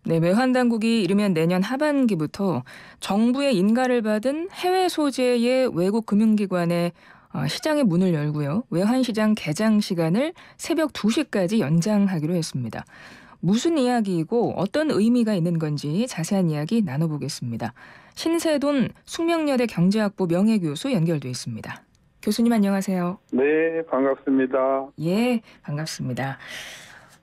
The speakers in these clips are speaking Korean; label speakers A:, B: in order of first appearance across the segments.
A: 네, 외환 당국이 이르면 내년 하반기부터 정부의 인가를 받은 해외 소재의 외국 금융기관에 시장의 문을 열고요. 외환시장 개장 시간을 새벽 2시까지 연장하기로 했습니다. 무슨 이야기이고 어떤 의미가 있는 건지 자세한 이야기 나눠보겠습니다. 신세돈 숙명여대 경제학부 명예교수 연결돼 있습니다. 교수님 안녕하세요.
B: 네, 반갑습니다.
A: 예, 반갑습니다.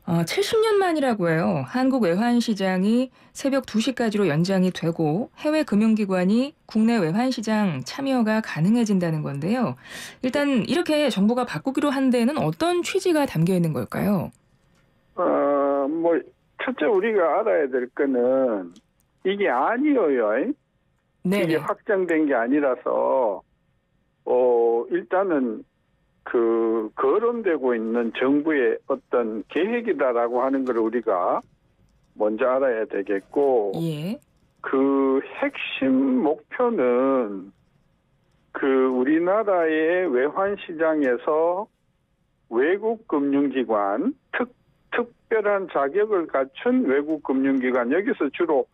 A: 70년 만이라고 해요. 한국 외환시장이 새벽 2시까지로 연장이 되고 해외 금융기관이 국내 외환시장 참여가 가능해진다는 건데요. 일단 이렇게 정부가 바꾸기로 한 데에는 어떤 취지가 담겨 있는 걸까요?
B: 첫째 우리가 알아야 될 거는 이게 아니에요.
A: 네.
B: 이게 확정된 게 아니라서, 일단은 거론되고 있는 정부의 어떤 계획이다라고 하는 걸 우리가 먼저 알아야 되겠고,
A: 예.
B: 그 핵심 목표는 우리나라의 외환시장에서 외국 금융기관, 특별한 자격을 갖춘 외국 금융기관, 여기서 주로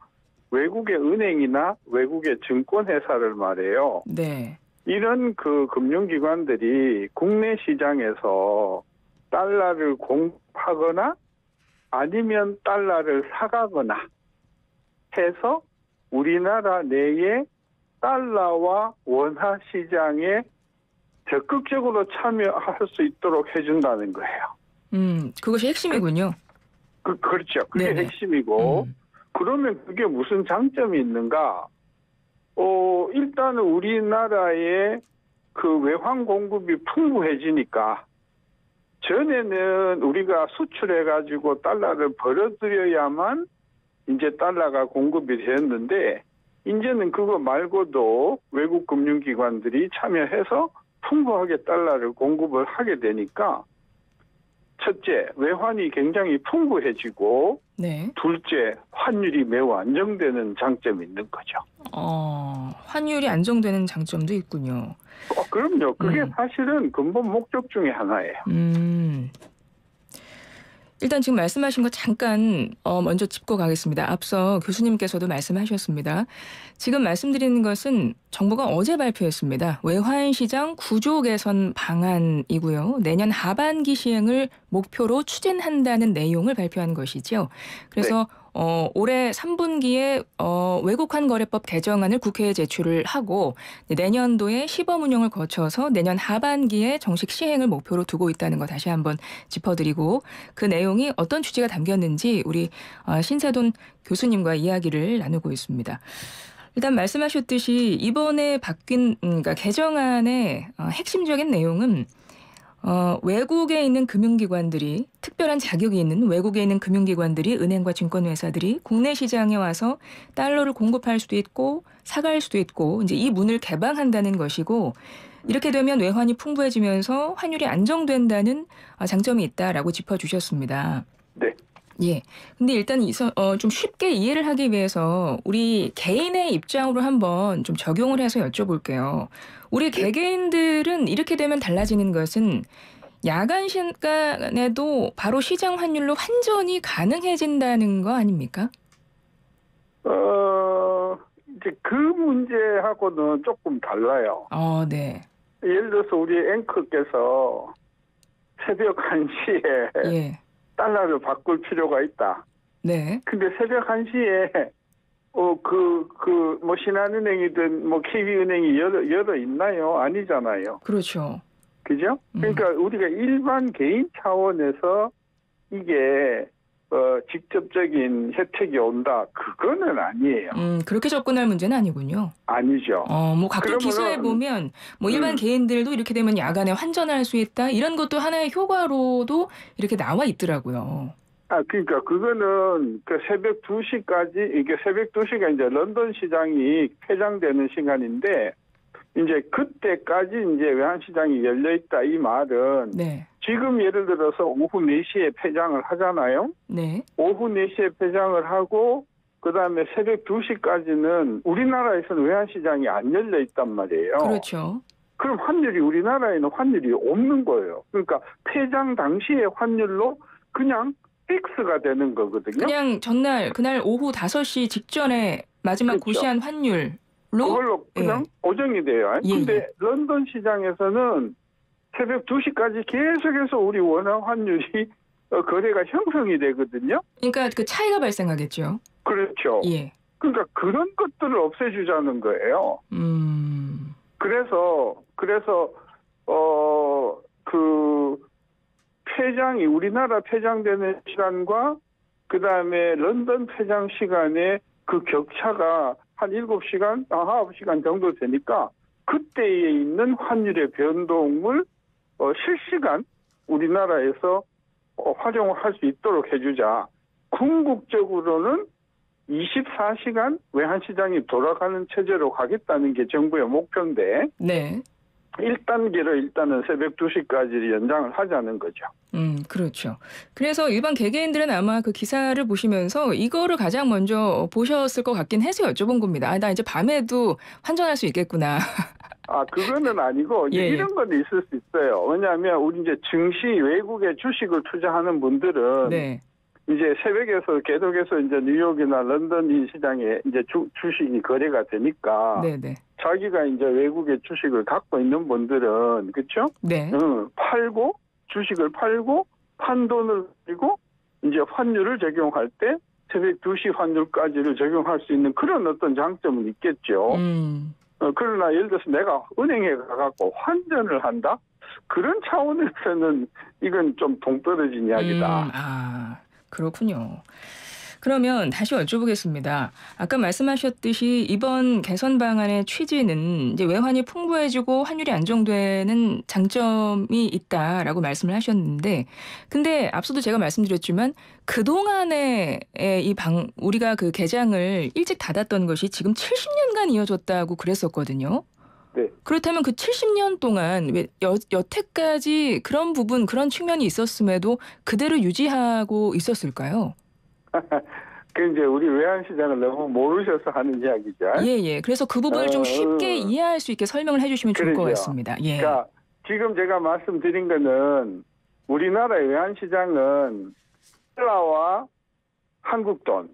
B: 외국의 은행이나 외국의 증권회사를 말해요.
A: 네.
B: 이런 금융기관들이 국내 시장에서 달러를 공급하거나 아니면 달러를 사가거나 해서 우리나라 내에 달러와 원화 시장에 적극적으로 참여할 수 있도록 해준다는 거예요.
A: 그것이 핵심이군요.
B: 그렇죠. 그게
A: 네네.
B: 핵심이고, 그러면 그게 무슨 장점이 있는가? 일단은 우리나라의 외환 공급이 풍부해지니까, 전에는 우리가 수출해가지고 달러를 벌어들여야만 이제 달러가 공급이 되었는데, 이제는 그거 말고도 외국 금융기관들이 참여해서 풍부하게 달러를 공급을 하게 되니까, 첫째, 외환이 굉장히 풍부해지고,
A: 네.
B: 둘째, 환율이 매우 안정되는 장점이 있는 거죠.
A: 환율이 안정되는 장점도 있군요.
B: 그럼요. 그게 사실은 근본 목적 중에 하나예요.
A: 일단 지금 말씀하신 거 잠깐 먼저 짚고 가겠습니다. 앞서 교수님께서도 말씀하셨습니다. 지금 말씀드리는 것은 정부가 어제 발표했습니다. 외환시장 구조 개선 방안이고요. 내년 하반기 시행을 목표로 추진한다는 내용을 발표한 것이죠. 그래서 올해 3분기에 외국환 거래법 개정안을 국회에 제출을 하고 내년도에 시범 운영을 거쳐서 내년 하반기에 정식 시행을 목표로 두고 있다는 거 다시 한번 짚어드리고, 그 내용이 어떤 취지가 담겼는지 우리 신세돈 교수님과 이야기를 나누고 있습니다. 일단 말씀하셨듯이 이번에 바뀐 그러니까 개정안의 핵심적인 내용은 외국에 있는 금융기관들이, 특별한 자격이 있는 외국에 있는 금융기관들이, 은행과 증권회사들이 국내 시장에 와서 달러를 공급할 수도 있고 사갈 수도 있고, 이제 이 문을 개방한다는 것이고, 이렇게 되면 외환이 풍부해지면서 환율이 안정된다는 장점이 있다라고 짚어주셨습니다.
B: 네.
A: 예. 근데 일단 좀 쉽게 이해를 하기 위해서 우리 개인의 입장으로 한번 좀 적용을 해서 여쭤볼게요. 우리 개개인들은 이렇게 되면 달라지는 것은 야간 시간에도 바로 시장 환율로 환전이 가능해진다는 거 아닙니까?
B: 이제 그 문제하고는 조금 달라요.
A: 네.
B: 예를 들어서 우리 앵커께서 새벽 1시에
A: 예.
B: 달러를 바꿀 필요가 있다.
A: 네.
B: 근데 새벽 1시에 신한은행이든 KB은행이 열어 있나요? 아니잖아요.
A: 그렇죠.
B: 그죠? 그러니까 우리가 일반 개인 차원에서 이게 직접적인 혜택이 온다. 그거는 아니에요.
A: 그렇게 접근할 문제는 아니군요.
B: 아니죠.
A: 각종 기사에 보면 일반 개인들도 이렇게 되면 야간에 환전할 수 있다. 이런 것도 하나의 효과로도 이렇게 나와 있더라고요.
B: 그러니까 그거는 새벽 2시까지, 이게 새벽 2시가 이제 런던 시장이 폐장되는 시간인데, 이제 그때까지 이제 외환시장이 열려있다 이 말은,
A: 네.
B: 지금 예를 들어서 오후 4시에 폐장을 하잖아요.
A: 네.
B: 오후 4시에 폐장을 하고, 그 다음에 새벽 2시까지는 우리나라에서는 외환시장이 안 열려있단 말이에요.
A: 그렇죠.
B: 그럼 우리나라에는 환율이 없는 거예요. 그러니까 폐장 당시의 환율로 그냥 픽스가 되는 거거든요.
A: 그냥 전날 그날 오후 5시 직전에 마지막
B: 그렇죠.
A: 고시한 환율로
B: 그걸로 그냥 고정이 돼요.
A: 예,
B: 근데
A: 예.
B: 런던 시장에서는 새벽 2시까지 계속해서 우리 원화 환율이 거래가 형성이 되거든요.
A: 그러니까 그 차이가 발생하겠죠.
B: 그렇죠.
A: 예.
B: 그러니까 그런 것들을 없애주자는 거예요. 그래서 그 폐장이 우리나라 폐장되는 시간과 그 다음에 런던 폐장 시간의 그 격차가 한 7시간, 9시간 정도 되니까 그때에 있는 환율의 변동을 실시간 우리나라에서 활용을 할 수 있도록 해주자. 궁극적으로는 24시간 외환시장이 돌아가는 체제로 가겠다는 게 정부의 목표인데
A: 네.
B: 1단계로 일단은 새벽 2시까지 연장을 하자는 거죠.
A: 그렇죠. 그래서 일반 개개인들은 아마 그 기사를 보시면서 이거를 가장 먼저 보셨을 것 같긴 해서 여쭤본 겁니다. 아, 나 이제 밤에도 환전할 수 있겠구나.
B: 그거는 아니고 이제
A: 예, 예.
B: 이런 건 있을 수 있어요. 왜냐하면 우리 이제 증시 외국에 주식을 투자하는 분들은
A: 네.
B: 이제 새벽에서 계속해서 이제 뉴욕이나 런던 이 시장에 이제 주식이 거래가 되니까
A: 네네.
B: 자기가 이제 외국의 주식을 갖고 있는 분들은 그렇죠?
A: 네.
B: 팔고 주식을 팔고 판 돈을 가지고 이제 환율을 적용할 때 새벽 2시 환율까지를 적용할 수 있는 그런 어떤 장점은 있겠죠. 그러나 예를 들어서 내가 은행에 가갖고 환전을 한다? 그런 차원에서는 이건 좀 동떨어진 이야기다.
A: 그렇군요. 그러면 다시 여쭤보겠습니다. 아까 말씀하셨듯이 이번 개선 방안의 취지는 이제 외환이 풍부해지고 환율이 안정되는 장점이 있다라고 말씀을 하셨는데, 근데 앞서도 제가 말씀드렸지만 그동안에 우리가 그 개장을 일찍 닫았던 것이 지금 70년간 이어졌다고 그랬었거든요.
B: 네.
A: 그렇다면 그 70년 동안 왜 여태까지 그런 부분, 그런 측면이 있었음에도 그대로 유지하고 있었을까요?
B: 그 이제 우리 외환시장을 너무 모르셔서 하는 이야기죠.
A: 예. 그래서 그 부분을 좀 쉽게 이해할 수 있게 설명을 해주시면 좋을 것 같습니다. 예.
B: 그러니까 지금 제가 말씀드린 거는 우리나라의 외환시장은 달러와 한국 돈,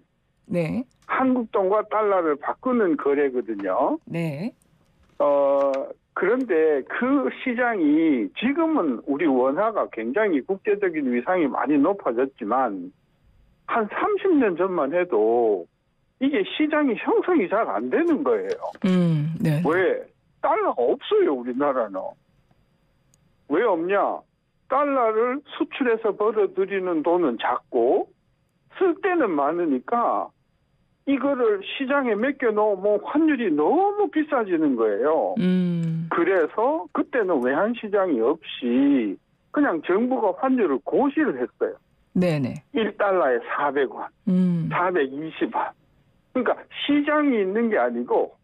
A: 네.
B: 한국 돈과 달러를 바꾸는 거래거든요.
A: 네.
B: 그런데 그 시장이 지금은 우리 원화가 굉장히 국제적인 위상이 많이 높아졌지만 한 30년 전만 해도 이게 시장이 형성이 잘 안 되는 거예요.
A: 네.
B: 왜? 달러가 없어요, 우리나라는. 왜 없냐? 달러를 수출해서 벌어들이는 돈은 작고 쓸 때는 많으니까 이거를 시장에 맡겨놓으면 환율이 너무 비싸지는 거예요. 그래서 그때는 외환시장이 없이 그냥 정부가 환율을 고시를 했어요.
A: 네네.
B: 1달러에 400원, 420원. 그러니까 시장이 있는 게 아니고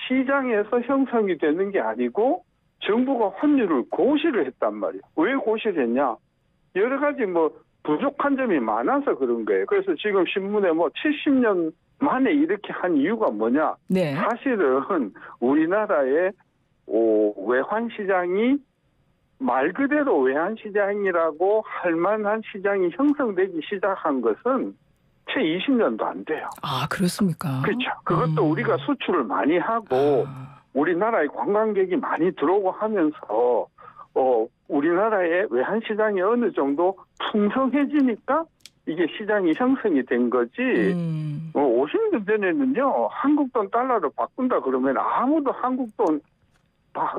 B: 시장에서 형성이 되는 게 아니고 정부가 환율을 고시를 했단 말이에요. 왜 고시를 했냐? 여러 가지 부족한 점이 많아서 그런 거예요. 그래서 지금 신문에 70년 만에 이렇게 한 이유가 뭐냐?
A: 네.
B: 사실은 우리나라의 외환시장이 말 그대로 외환시장이라고 할 만한 시장이 형성되기 시작한 것은 채 20년도 안 돼요.
A: 그렇습니까?
B: 그렇죠. 그것도 우리가 수출을 많이 하고 우리나라에 관광객이 많이 들어오고 하면서 우리나라의 외환시장이 어느 정도 풍성해지니까 이게 시장이 형성이 된 거지. 50년 전에는요. 한국돈 달러로 바꾼다 그러면 아무도 한국돈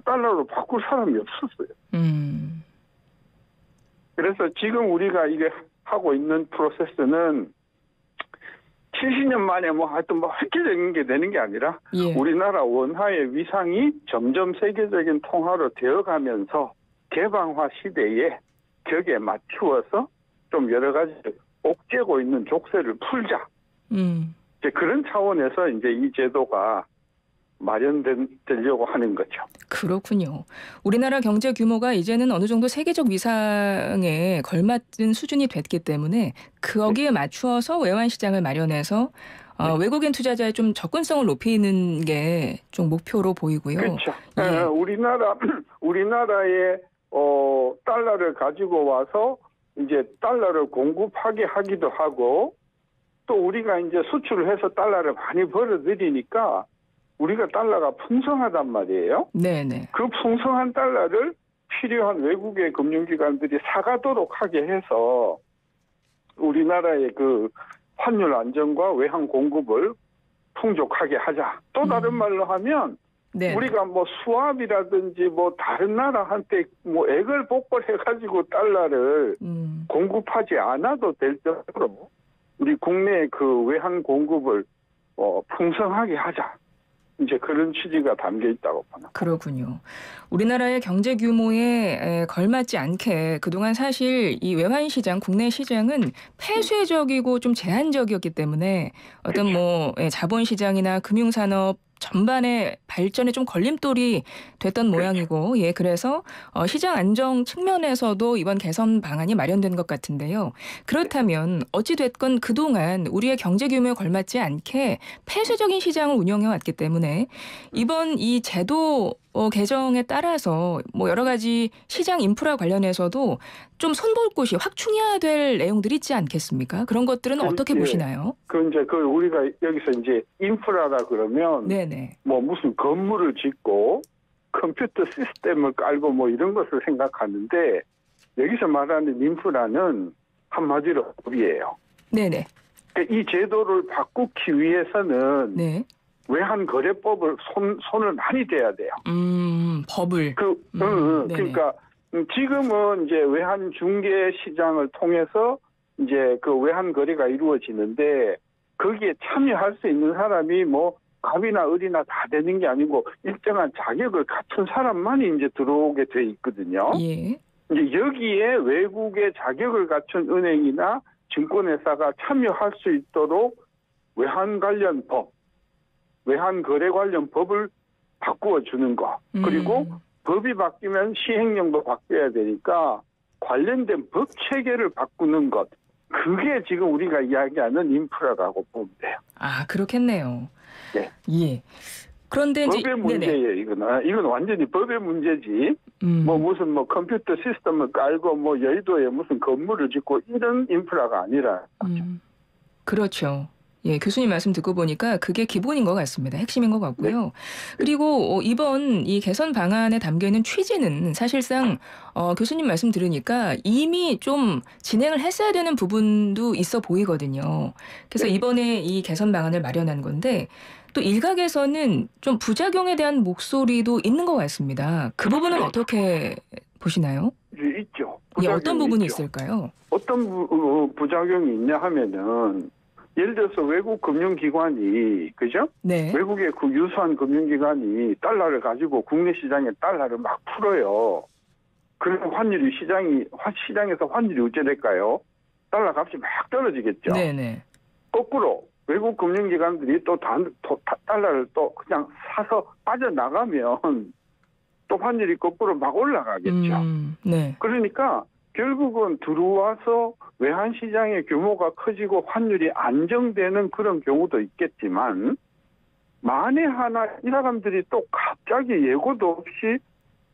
B: 달러로 바꿀 사람이 없었어요. 그래서 지금 우리가 이게 하고 있는 프로세스는 70년 만에 하여튼 획기적인 게 되는 게 아니라 우리나라 원화의 위상이 점점 세계적인 통화로 되어가면서 개방화 시대에 격에 맞추어서 좀 여러 가지 옥죄고 있는 족쇄를 풀자. 이제 그런 차원에서 이제 이 제도가 마련되려고 하는 거죠.
A: 그렇군요. 우리나라 경제 규모가 이제는 어느 정도 세계적 위상에 걸맞은 수준이 됐기 때문에 거기에 맞추어서 외환 시장을 마련해서 외국인 투자자의 좀 접근성을 높이는 게 좀 목표로 보이고요.
B: 그렇죠. 우리나라의 달러를 가지고 와서 이제 달러를 공급하게 하기도 하고 또 우리가 이제 수출을 해서 달러를 많이 벌어들이니까 우리가 달러가 풍성하단 말이에요.
A: 네네.
B: 그 풍성한 달러를 필요한 외국의 금융기관들이 사가도록 하게 해서 우리나라의 그 환율 안정과 외환 공급을 풍족하게 하자. 또 다른 말로 하면
A: 네.
B: 우리가 뭐 수압이라든지 뭐 다른 나라한테 뭐 액을 복벌해가지고 달러를 공급하지 않아도 될 정도로 우리 국내 그 외환 공급을 풍성하게 하자. 이제 그런 취지가 담겨 있다고 봅니다.
A: 그렇군요. 우리나라의 경제 규모에 걸맞지 않게 그동안 사실 이 외환 시장, 국내 시장은 폐쇄적이고 좀 제한적이었기 때문에 어떤 뭐 자본 시장이나 금융 산업 전반의 발전에 좀 걸림돌이 됐던 모양이고, 예, 그래서 시장 안정 측면에서도 이번 개선 방안이 마련된 것 같은데요. 그렇다면 어찌 됐건 그동안 우리의 경제 규모에 걸맞지 않게 폐쇄적인 시장을 운영해 왔기 때문에 이번 이 제도 개정에 따라서 뭐 여러 가지 시장 인프라 관련해서도 좀 손볼 곳이 확충해야 될 내용들이 있지 않겠습니까? 그런 것들은 어떻게 보시나요?
B: 그 우리가 여기서 이제 인프라라 그러면
A: 네네.
B: 뭐 무슨 건물을 짓고 컴퓨터 시스템을 깔고 뭐 이런 것을 생각하는데 여기서 말하는 인프라는 한마디로 법이에요.
A: 네네.
B: 이 제도를 바꾸기 위해서는
A: 네.
B: 외환거래법을 손을 많이 대야 돼요.
A: 법을.
B: 그러니까 지금은 이제 외환 중개 시장을 통해서 이제 그 외환 거래가 이루어지는데 거기에 참여할 수 있는 사람이 뭐 갑이나 을이나 다 되는 게 아니고 일정한 자격을 갖춘 사람만이 이제 들어오게 돼 있거든요.
A: 예.
B: 이제 여기에 외국의 자격을 갖춘 은행이나 증권회사가 참여할 수 있도록 외환 관련 법, 외환 거래 관련 법을 바꾸어 주는 거. 그리고 법이 바뀌면 시행령도 바뀌어야 되니까 관련된 법 체계를 바꾸는 것. 그게 지금 우리가 이야기하는 인프라라고 보면 돼요.
A: 아, 그렇겠네요.
B: 네.
A: 예. 그런데 이제
B: 법의 문제예요, 이건 완전히 법의 문제지. 뭐 무슨 뭐 컴퓨터 시스템을 깔고 뭐 여의도에 무슨 건물을 짓고 이런 인프라가 아니라.
A: 그렇죠. 예, 교수님 말씀 듣고 보니까 그게 기본인 것 같습니다. 핵심인 것 같고요. 네. 그리고 이번 이 개선 방안에 담겨 있는 취지는 사실상 교수님 말씀 들으니까 이미 좀 진행을 했어야 되는 부분도 있어 보이거든요. 그래서 네. 이번에 이 개선 방안을 마련한 건데 또 일각에서는 좀 부작용에 대한 목소리도 있는 것 같습니다. 그 부분은 어떻게 보시나요?
B: 있죠.
A: 예, 어떤 부분이 있죠. 있을까요?
B: 어떤 부작용이 있냐 하면은 예를 들어서 외국 금융기관이, 그죠? 네. 외국의 그 유수한 금융기관이 달러를 가지고 국내 시장에 달러를 막 풀어요. 그러면 환율이 시장에서 환율이 어찌 될까요? 달러 값이 막 떨어지겠죠. 네네. 거꾸로 외국 금융기관들이 또 달러를 또 그냥 사서 빠져나가면 또 환율이 거꾸로 막 올라가겠죠. 네. 그러니까 결국은 들어와서 외환시장의 규모가 커지고 환율이 안정되는 그런 경우도 있겠지만 만에 하나 이 사람들이 또 갑자기 예고도 없이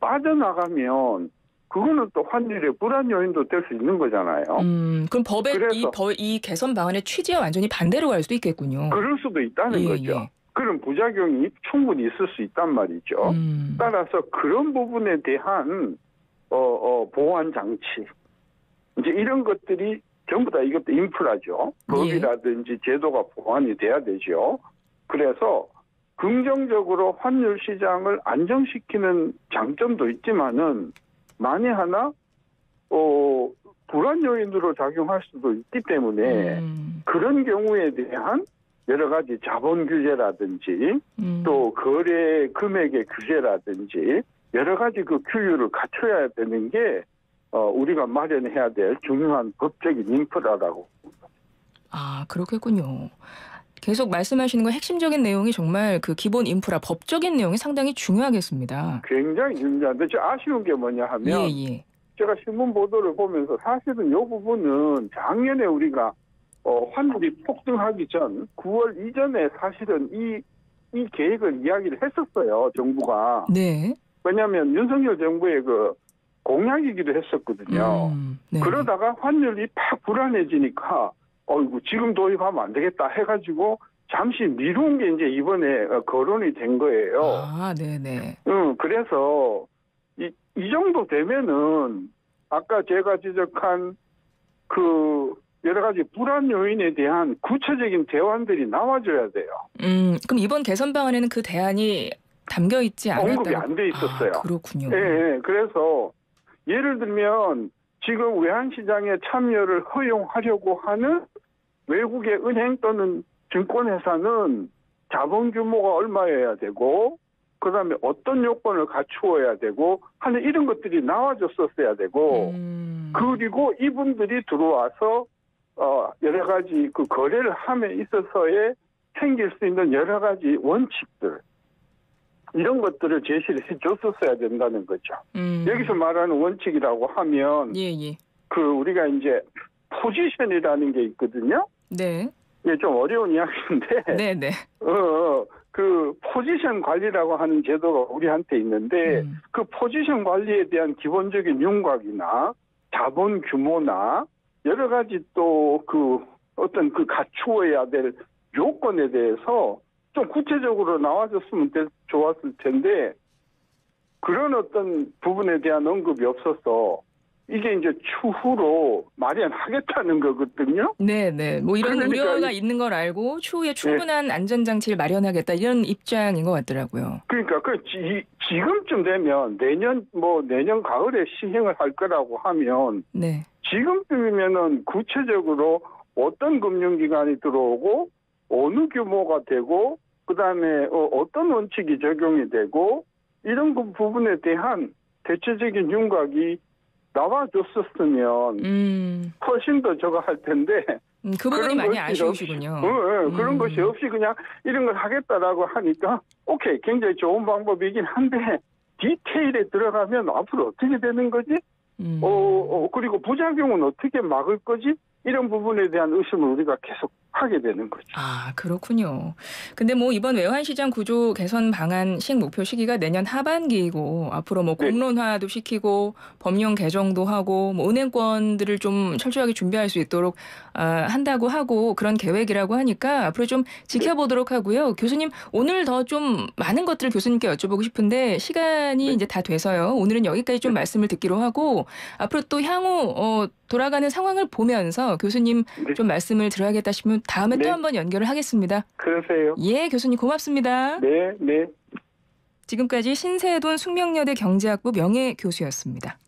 B: 빠져나가면 그거는 또 환율의 불안 요인도 될 수 있는 거잖아요.
A: 그럼 이 개선 방안의 취지와 완전히 반대로 갈 수도 있겠군요.
B: 그럴 수도 있다는 거죠. 예. 그런 부작용이 충분히 있을 수 있단 말이죠. 따라서 그런 부분에 대한 보완 장치, 이제 이런 것들이 전부 다 이것도 인프라죠. 법이라든지 제도가 보완이 돼야 되죠. 그래서 긍정적으로 환율 시장을 안정시키는 장점도 있지만은 만에 하나 불안 요인으로 작용할 수도 있기 때문에 그런 경우에 대한 여러 가지 자본 규제라든지 또 거래 금액의 규제라든지 여러 가지 그 규율을 갖춰야 되는 게 우리가 마련해야 될 중요한 법적인 인프라라고.
A: 아, 그렇겠군요. 계속 말씀하시는 거 핵심적인 내용이 정말 그 기본 인프라, 법적인 내용이 상당히 중요하겠습니다.
B: 굉장히 중요한데 아쉬운 게 뭐냐 하면 제가 신문 보도를 보면서 사실은 이 부분은 작년에 우리가 환율이 폭등하기 전 9월 이전에 사실은 이 계획을 이야기를 했었어요, 정부가. 네. 왜냐하면 윤석열 정부의 그 공약이기도 했었거든요.
A: 네.
B: 그러다가 환율이 팍 불안해지니까 어이구 지금 도입하면 안 되겠다 해가지고 잠시 미룬 게 이제 이번에 거론이 된 거예요.
A: 아, 네네.
B: 그래서 이 정도 되면은 아까 제가 지적한 그 여러 가지 불안 요인에 대한 구체적인 대안들이 나와줘야 돼요.
A: 그럼 이번 개선 방안에는 그 대안이 담겨 있지 않았다고?
B: 언급이 안 돼 있었어요.
A: 아, 그렇군요.
B: 예. 그래서 예를 들면 지금 외환시장에 참여를 허용하려고 하는 외국의 은행 또는 증권회사는 자본 규모가 얼마여야 되고 그다음에 어떤 요건을 갖추어야 되고 하는 이런 것들이 나와줬었어야 되고 그리고 이분들이 들어와서 여러 가지 그 거래를 함에 있어서의 생길 수 있는 여러 가지 원칙들 이런 것들을 제시를 해줬었어야 된다는 거죠. 여기서 말하는 원칙이라고 하면
A: 예.
B: 그 우리가 이제 포지션이라는 게 있거든요.
A: 네.
B: 이게 좀 어려운 이야기인데
A: 네네.
B: 그 포지션 관리라고 하는 제도가 우리한테 있는데 그 포지션 관리에 대한 기본적인 윤곽이나 자본 규모나 여러 가지 또 그 어떤 그 갖추어야 될 요건에 대해서 좀 구체적으로 나와줬으면 좋았을 텐데 그런 어떤 부분에 대한 언급이 없어서 이게 이제 추후로 마련하겠다는 거거든요.
A: 네네. 뭐 이런
B: 그러니까
A: 우려가 있는 걸 알고 추후에 충분한 안전장치를 마련하겠다 이런 입장인 것 같더라고요.
B: 그러니까 지금쯤 되면 내년 가을에 시행을 할 거라고 하면
A: 네.
B: 지금쯤이면은 구체적으로 어떤 금융기관이 들어오고 어느 규모가 되고 그다음에 어떤 원칙이 적용이 되고 이런 부분에 대한 대체적인 윤곽이 나와줬었으면 훨씬 더 저거 할 텐데
A: 그 부분이 많이 아쉬우시군요.
B: 그런 것이 없이 그냥 이런 걸 하겠다라고 하니까 오케이 굉장히 좋은 방법이긴 한데 디테일에 들어가면 앞으로 어떻게 되는 거지? 그리고 부작용은 어떻게 막을 거지? 이런 부분에 대한 의심을 우리가 계속 하게 되는 거죠.
A: 아, 그렇군요. 근데 뭐 이번 외환시장 구조 개선 방안 시행 목표 시기가 내년 하반기이고 앞으로 뭐 공론화도 시키고 법령 개정도 하고 뭐 은행권들을 좀 철저하게 준비할 수 있도록 한다고 하고 그런 계획이라고 하니까 앞으로 좀 지켜보도록 하고요. 교수님 오늘 더 좀 많은 것들을 교수님께 여쭤보고 싶은데 시간이 이제 다 돼서요. 오늘은 여기까지 좀 말씀을 듣기로 하고 앞으로 또 향후 돌아가는 상황을 보면서 교수님 좀 말씀을 들어야겠다 싶으면 다음에 또 한번 연결을 하겠습니다.
B: 그러세요.
A: 예, 교수님 고맙습니다.
B: 네.
A: 지금까지 신세돈 숙명여대 경제학부 명예교수였습니다.